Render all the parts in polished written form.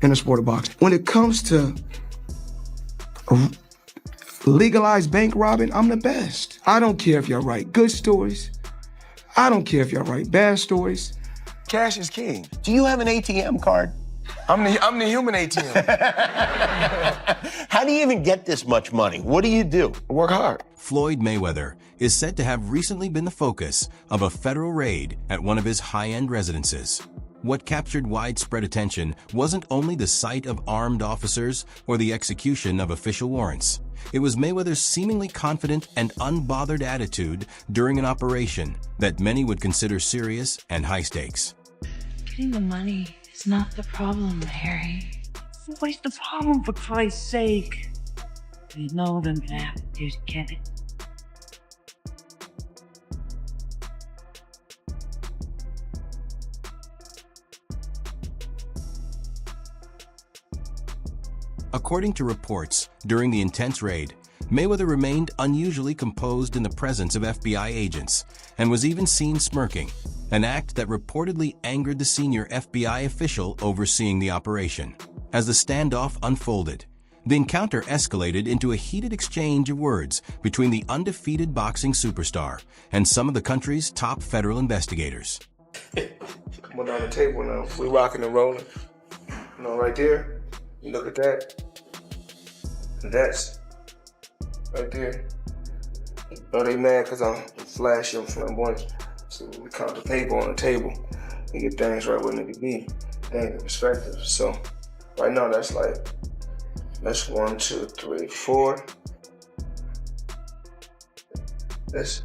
In the sport of boxing. When it comes to legalized bank robbing, I'm the best. I don't care if y'all write good stories. I don't care if y'all write bad stories. Cash is king. Do you have an ATM card? I'm the human ATM. How do you even get this much money? What do you do? Work hard. Floyd Mayweather is said to have recently been the focus of a federal raid at one of his high-end residences. What captured widespread attention wasn't only the sight of armed officers or the execution of official warrants. It was Mayweather's seemingly confident and unbothered attitude during an operation that many would consider serious and high stakes. Getting the money is not the problem, Harry. What's the problem, for Christ's sake? You know what I'm gonna have to do to get it. According to reports, during the intense raid, Mayweather remained unusually composed in the presence of FBI agents and was even seen smirking, an act that reportedly angered the senior FBI official overseeing the operation. As the standoff unfolded, the encounter escalated into a heated exchange of words between the undefeated boxing superstar and some of the country's top federal investigators. Come on down the table now. We rocking and rolling. You know, right there. You look at that. That's right there. Oh, they mad because I'm flashy, I'm flamboyant. So we count the paper on the table and get things right where they could be. Things in perspective. So right now that's 1, 2, 3, 4. That's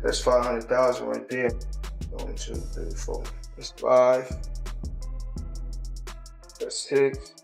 500,000 right there. 1, 2, 3, 4. That's 5. That's 6.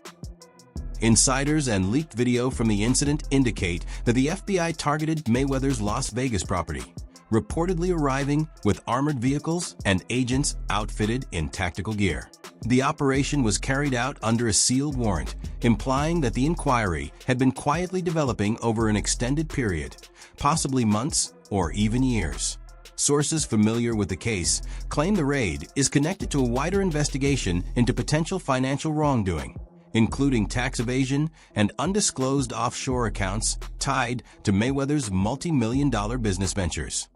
Insiders and leaked video from the incident indicate that the FBI targeted Mayweather's Las Vegas property, reportedly arriving with armored vehicles and agents outfitted in tactical gear. The operation was carried out under a sealed warrant, implying that the inquiry had been quietly developing over an extended period, possibly months or even years. Sources familiar with the case claim the raid is connected to a wider investigation into potential financial wrongdoing, including tax evasion and undisclosed offshore accounts tied to Mayweather's multi-million-dollar business ventures.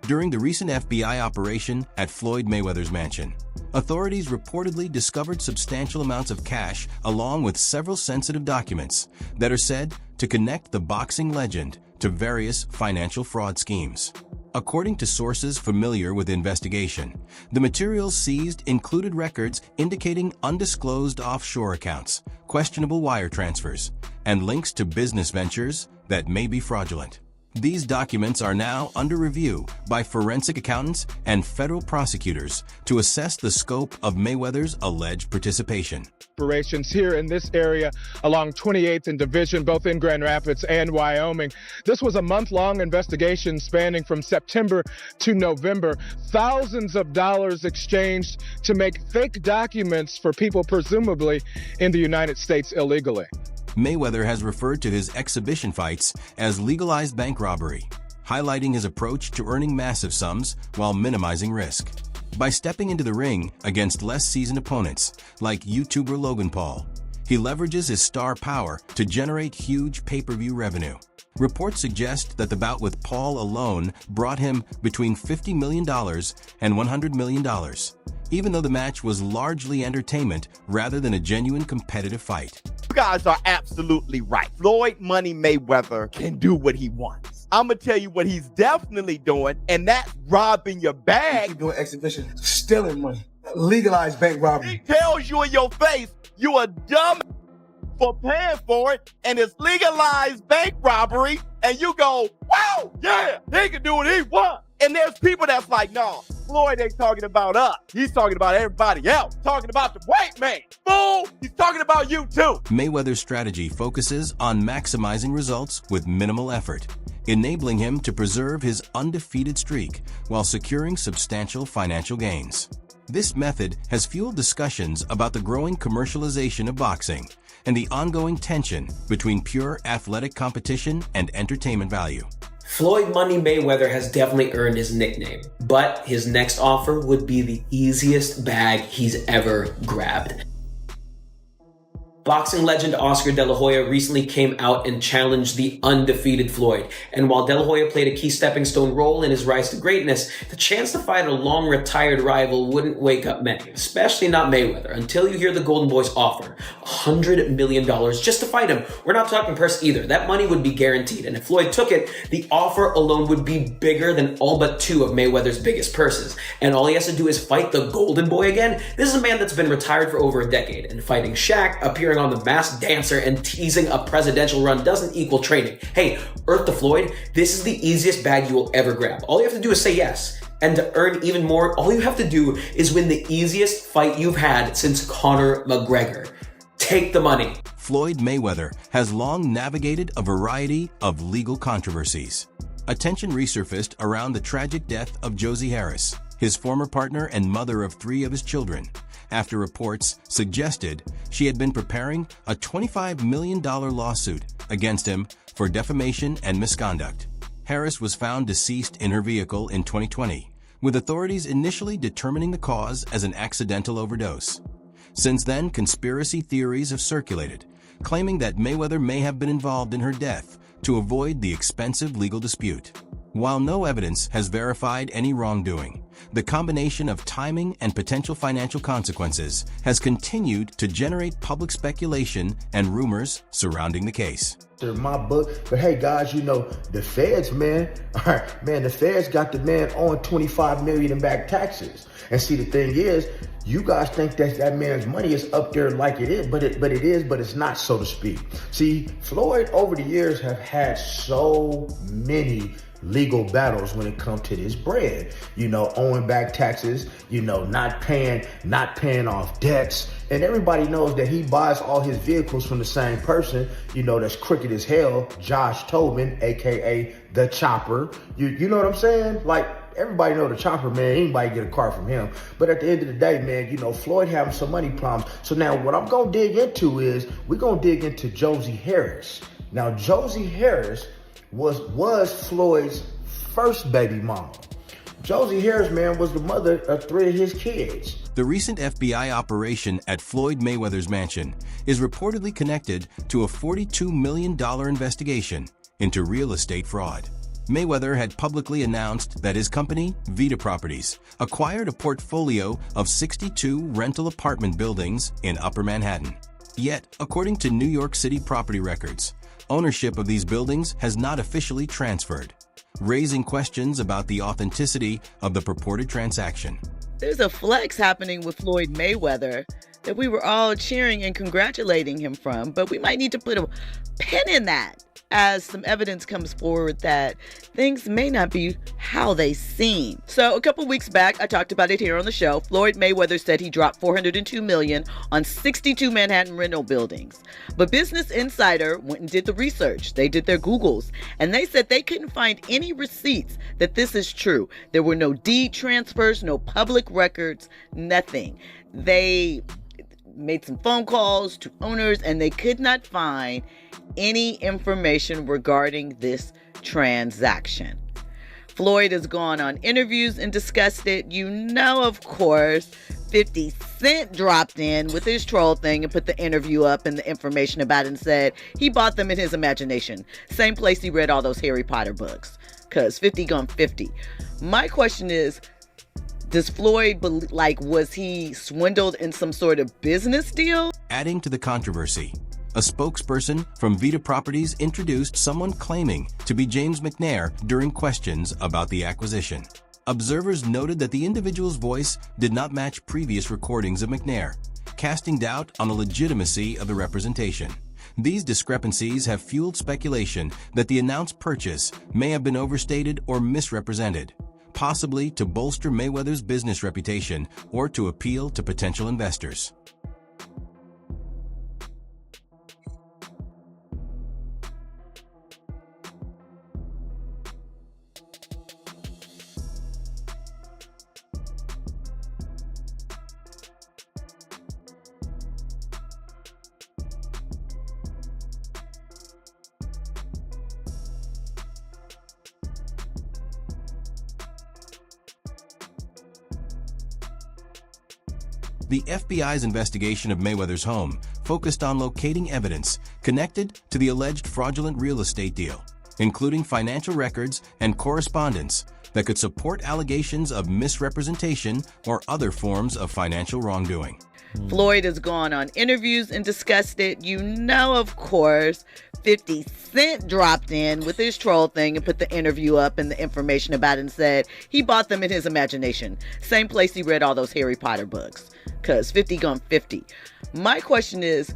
During the recent FBI operation at Floyd Mayweather's mansion, authorities reportedly discovered substantial amounts of cash along with several sensitive documents that are said to connect the boxing legend to various financial fraud schemes. According to sources familiar with the investigation, the materials seized included records indicating undisclosed offshore accounts, questionable wire transfers, and links to business ventures that may be fraudulent. These documents are now under review by forensic accountants and federal prosecutors to assess the scope of Mayweather's alleged participation. Operations here in this area along 28th and Division, both in Grand Rapids and Wyoming. This was a month-long investigation spanning from September to November. Thousands of dollars exchanged to make fake documents for people presumably in the United States illegally. Mayweather has referred to his exhibition fights as legalized bank robbery, highlighting his approach to earning massive sums while minimizing risk. By stepping into the ring against less seasoned opponents, like YouTuber Logan Paul, he leverages his star power to generate huge pay-per-view revenue. Reports suggest that the bout with Paul alone brought him between $50 million and $100 million, even though the match was largely entertainment rather than a genuine competitive fight. You guys are absolutely right. Floyd Money Mayweather can do what he wants. I'm going to tell you what he's definitely doing, and that's robbing your bag. Doing exhibition, stealing money. Legalized bank robbery. He tells you in your face you a dumb for paying for it, and it's legalized bank robbery, and you go, wow, yeah, he can do what he wants. And there's people that's like, no, Floyd ain't talking about us. He's talking about everybody else. Talking about the white man. Fool, he's talking about you too. Mayweather's strategy focuses on maximizing results with minimal effort, enabling him to preserve his undefeated streak while securing substantial financial gains. This method has fueled discussions about the growing commercialization of boxing and the ongoing tension between pure athletic competition and entertainment value. Floyd Money Mayweather has definitely earned his nickname, but his next offer would be the easiest bag he's ever grabbed. Boxing legend Oscar De La Hoya recently came out and challenged the undefeated Floyd. And while De La Hoya played a key stepping stone role in his rise to greatness, the chance to fight a long-retired rival wouldn't wake up many, especially not Mayweather, until you hear the Golden Boy's offer, $100 million just to fight him. We're not talking purse either. That money would be guaranteed. And if Floyd took it, the offer alone would be bigger than all but two of Mayweather's biggest purses. And all he has to do is fight the Golden Boy again. This is a man that's been retired for over a decade, and fighting Shaq, appearing on The Masked Dancer, and teasing a presidential run doesn't equal training. Hey, Earth to Floyd, this is the easiest bag you will ever grab. All you have to do is say yes. And to earn even more, all you have to do is win the easiest fight you've had since Conor McGregor. Take the money. Floyd Mayweather has long navigated a variety of legal controversies. Attention resurfaced around the tragic death of Josie Harris, his former partner and mother of 3 of his children, after reports suggested she had been preparing a $25 million lawsuit against him for defamation and misconduct. Harris was found deceased in her vehicle in 2020, with authorities initially determining the cause as an accidental overdose. Since then, conspiracy theories have circulated, claiming that Mayweather may have been involved in her death to avoid the expensive legal dispute. While no evidence has verified any wrongdoing, the combination of timing and potential financial consequences has continued to generate public speculation and rumors surrounding the case. My book, but hey guys, you know, the feds, man, the feds got the man on $25 million in back taxes. And see, the thing is, you guys think that that man's money is up there like it is, but it's not, so to speak. See, Floyd over the years have had so many legal battles when it comes to this bread, you know, owing back taxes, you know, not paying off debts. And everybody knows that he buys all his vehicles from the same person, you know, that's crooked as hell, Josh Tobin, AKA the Chopper. You know what I'm saying? Like, everybody know the Chopper, man. Anybody get a car from him. But at the end of the day, man, you know, Floyd having some money problems. So now what I'm going to dig into is, we're going to dig into Josie Harris. Now, Josie Harris was Floyd's first baby mama. Josie Harris, man, was the mother of 3 of his kids. The recent FBI operation at Floyd Mayweather's mansion is reportedly connected to a $42 million investigation into real estate fraud. Mayweather had publicly announced that his company, Vita Properties, acquired a portfolio of 62 rental apartment buildings in Upper Manhattan. Yet, according to New York City property records, ownership of these buildings has not officially transferred, raising questions about the authenticity of the purported transaction. There's a flex happening with Floyd Mayweather that we were all cheering and congratulating him from, but we might need to put a pin in that as some evidence comes forward that things may not be how they seem. So a couple weeks back, I talked about it here on the show. Floyd Mayweather said he dropped $402 million on 62 Manhattan rental buildings. But Business Insider went and did the research. They did their Googles, and they said they couldn't find any receipts that this is true. There were no deed transfers, no public records, nothing. They made some phone calls to owners, and they could not find any information regarding this transaction. Floyd has gone on interviews and discussed it. You know, of course, 50 Cent dropped in with his troll thing and put the interview up and the information about it and said he bought them in his imagination. Same place he read all those Harry Potter books, because 50 gone 50. My question is, does Floyd, was he swindled in some sort of business deal? Adding to the controversy, a spokesperson from Vita Properties introduced someone claiming to be James McNair during questions about the acquisition. Observers noted that the individual's voice did not match previous recordings of McNair, casting doubt on the legitimacy of the representation. These discrepancies have fueled speculation that the announced purchase may have been overstated or misrepresented, possibly to bolster Mayweather's business reputation or to appeal to potential investors. The FBI's investigation of Mayweather's home focused on locating evidence connected to the alleged fraudulent real estate deal, including financial records and correspondence that could support allegations of misrepresentation or other forms of financial wrongdoing. Floyd has gone on interviews and discussed it. You know, of course, 50 Cent dropped in with his troll thing and put the interview up and the information about it and said he bought them in his imagination. Same place he read all those Harry Potter books. Because 50 gone 50. My question is,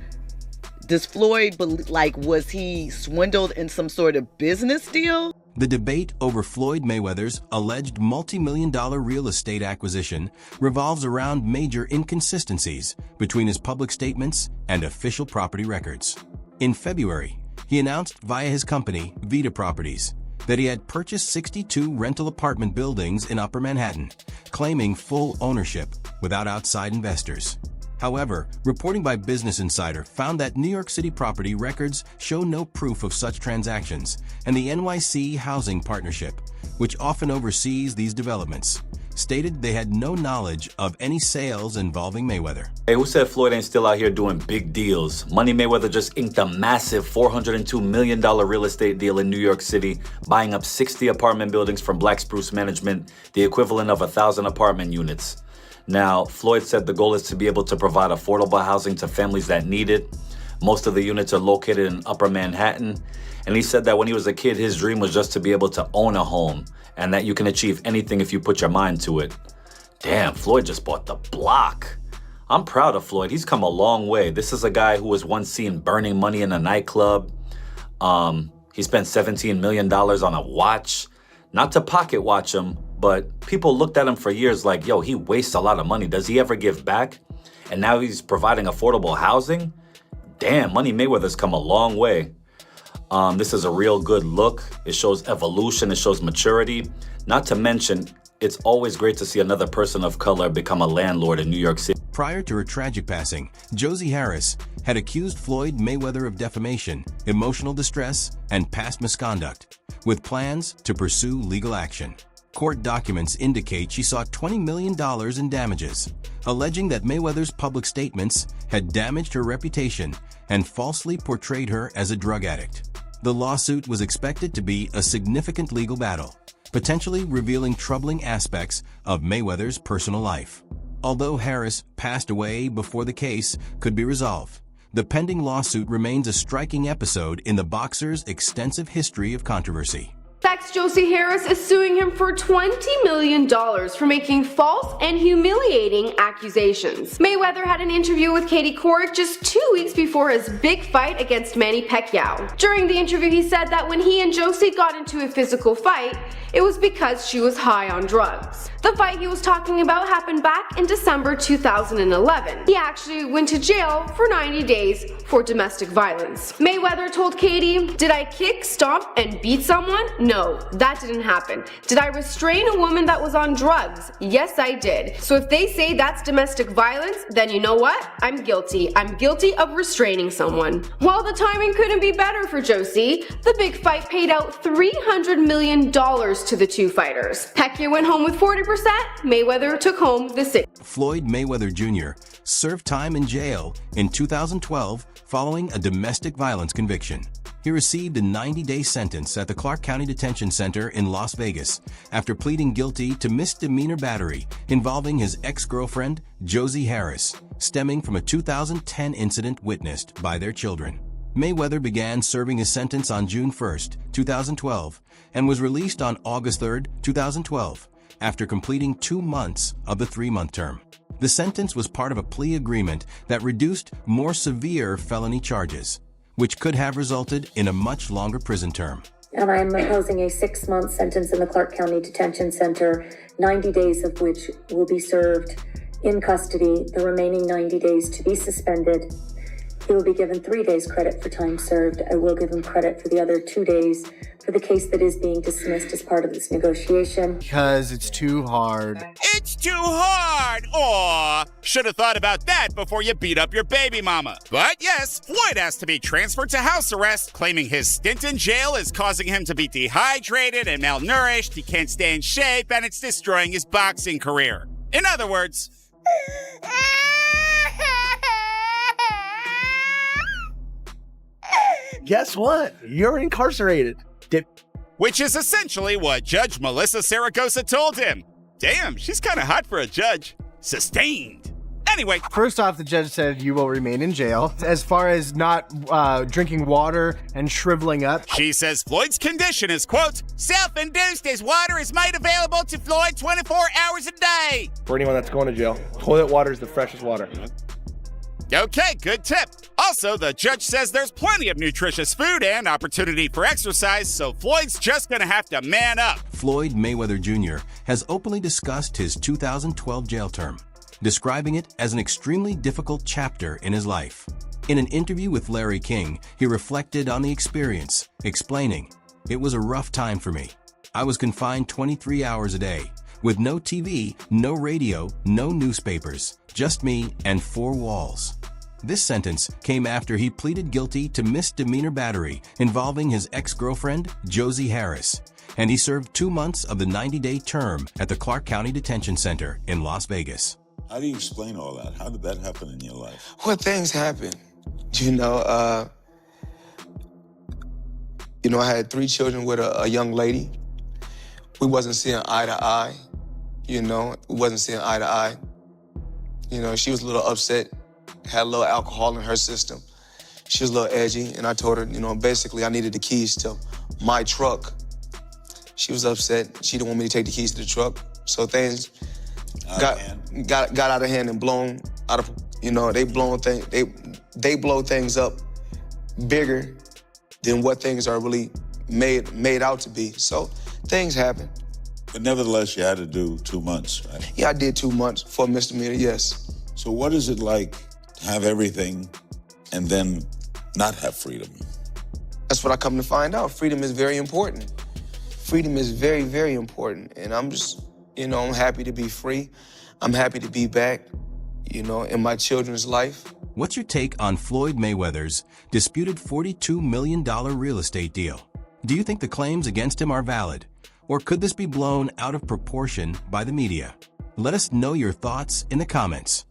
does Floyd, was he swindled in some sort of business deal? The debate over Floyd Mayweather's alleged multi-million-dollar real estate acquisition revolves around major inconsistencies between his public statements and official property records. In February, he announced via his company, Vita Properties, that he had purchased 62 rental apartment buildings in Upper Manhattan, claiming full ownership without outside investors. However, reporting by Business Insider found that New York City property records show no proof of such transactions, and the NYC Housing Partnership, which often oversees these developments, stated they had no knowledge of any sales involving Mayweather. Hey, who said Floyd ain't still out here doing big deals? Money Mayweather just inked a massive $402 million real estate deal in New York City, buying up 60 apartment buildings from Black Spruce Management, the equivalent of 1,000 apartment units. Now, Floyd said the goal is to be able to provide affordable housing to families that need it. Most of the units are located in Upper Manhattan. And he said that when he was a kid, his dream was just to be able to own a home, and that you can achieve anything if you put your mind to it. Damn, Floyd just bought the block. I'm proud of Floyd. He's come a long way. This is a guy who was once seen burning money in a nightclub. He spent $17 million on a watch. Not to pocket watch him, but people looked at him for years like, yo, he wastes a lot of money. Does he ever give back? And now he's providing affordable housing? Damn, Money Mayweather's come a long way. This is a real good look. It shows evolution. It shows maturity. Not to mention, it's always great to see another person of color become a landlord in New York City. Prior to her tragic passing, Josie Harris had accused Floyd Mayweather of defamation, emotional distress, and past misconduct, with plans to pursue legal action. Court documents indicate she sought $20 million in damages, alleging that Mayweather's public statements had damaged her reputation and falsely portrayed her as a drug addict. The lawsuit was expected to be a significant legal battle, potentially revealing troubling aspects of Mayweather's personal life. Although Harris passed away before the case could be resolved, the pending lawsuit remains a striking episode in the boxer's extensive history of controversy. Josie Harris is suing him for $20 million for making false and humiliating accusations. Mayweather had an interview with Katie Couric just 2 weeks before his big fight against Manny Pacquiao. During the interview, he said that when he and Josie got into a physical fight, it was because she was high on drugs. The fight he was talking about happened back in December 2011. He actually went to jail for 90 days for domestic violence. Mayweather told Katie, "Did I kick, stomp, and beat someone? No, that didn't happen. Did I restrain a woman that was on drugs? Yes, I did. So if they say that's domestic violence, then you know what? I'm guilty. I'm guilty of restraining someone." Well, the timing couldn't be better for Josie. The big fight paid out $300 million to the two fighters. Pacquiao went home with 40%, Mayweather took home the 60%. Floyd Mayweather Jr. served time in jail in 2012 following a domestic violence conviction. He received a 90-day sentence at the Clark County Detention Center in Las Vegas after pleading guilty to misdemeanor battery involving his ex-girlfriend, Josie Harris, stemming from a 2010 incident witnessed by their children. Mayweather began serving his sentence on June 1, 2012, and was released on August 3, 2012, after completing 2 months of the 3-month term. The sentence was part of a plea agreement that reduced more severe felony charges, which could have resulted in a much longer prison term. And I am imposing a 6-month sentence in the Clark County Detention Center, 90 days of which will be served in custody, the remaining 90 days to be suspended. He will be given 3 days credit for time served. I will give him credit for the other 2 days for the case that is being dismissed as part of this negotiation. Because it's too hard. It's too hard! Aw, should have thought about that before you beat up your baby mama. But yes, Floyd has to be transferred to house arrest, claiming his stint in jail is causing him to be dehydrated and malnourished, he can't stay in shape, and it's destroying his boxing career. In other words... Guess what? You're incarcerated. Which is essentially what Judge Melissa Saragosa told him. Damn, she's kind of hot for a judge. Sustained. Anyway. First off, the judge said you will remain in jail. As far as not drinking water and shriveling up. She says Floyd's condition is, quote, self-induced as water is made available to Floyd 24 hours a day. For anyone that's going to jail, toilet water is the freshest water. Okay, good tip. Also, the judge says there's plenty of nutritious food and opportunity for exercise, so Floyd's just gonna have to man up. Floyd Mayweather Jr. has openly discussed his 2012 jail term, describing it as an extremely difficult chapter in his life. In an interview with Larry King, he reflected on the experience, explaining, "It was a rough time for me. I was confined 23 hours a day, with no TV, no radio, no newspapers, just me and 4 walls." This sentence came after he pleaded guilty to misdemeanor battery involving his ex-girlfriend, Josie Harris, and he served 2 months of the 90-day term at the Clark County Detention Center in Las Vegas. How do you explain all that? How did that happen in your life? Well, things happen. I had 3 children with a young lady. We wasn't seeing eye to eye. We wasn't seeing eye to eye. She was a little upset, had a little alcohol in her system. She was a little edgy, and I told her, basically I needed the keys to my truck. She was upset. She didn't want me to take the keys to the truck. So things got out of hand and blown out of, they blow things up bigger than what things are really made out to be. So things happen. But nevertheless, you had to do 2 months, right? Yeah, I did 2 months for a misdemeanor, yes. So what is it like to have everything and then not have freedom? That's what I come to find out. Freedom is very important. Freedom is very, very important. And I'm just, I'm happy to be free. I'm happy to be back, in my children's life. What's your take on Floyd Mayweather's disputed $42 million real estate deal? Do you think the claims against him are valid? Or could this be blown out of proportion by the media? Let us know your thoughts in the comments.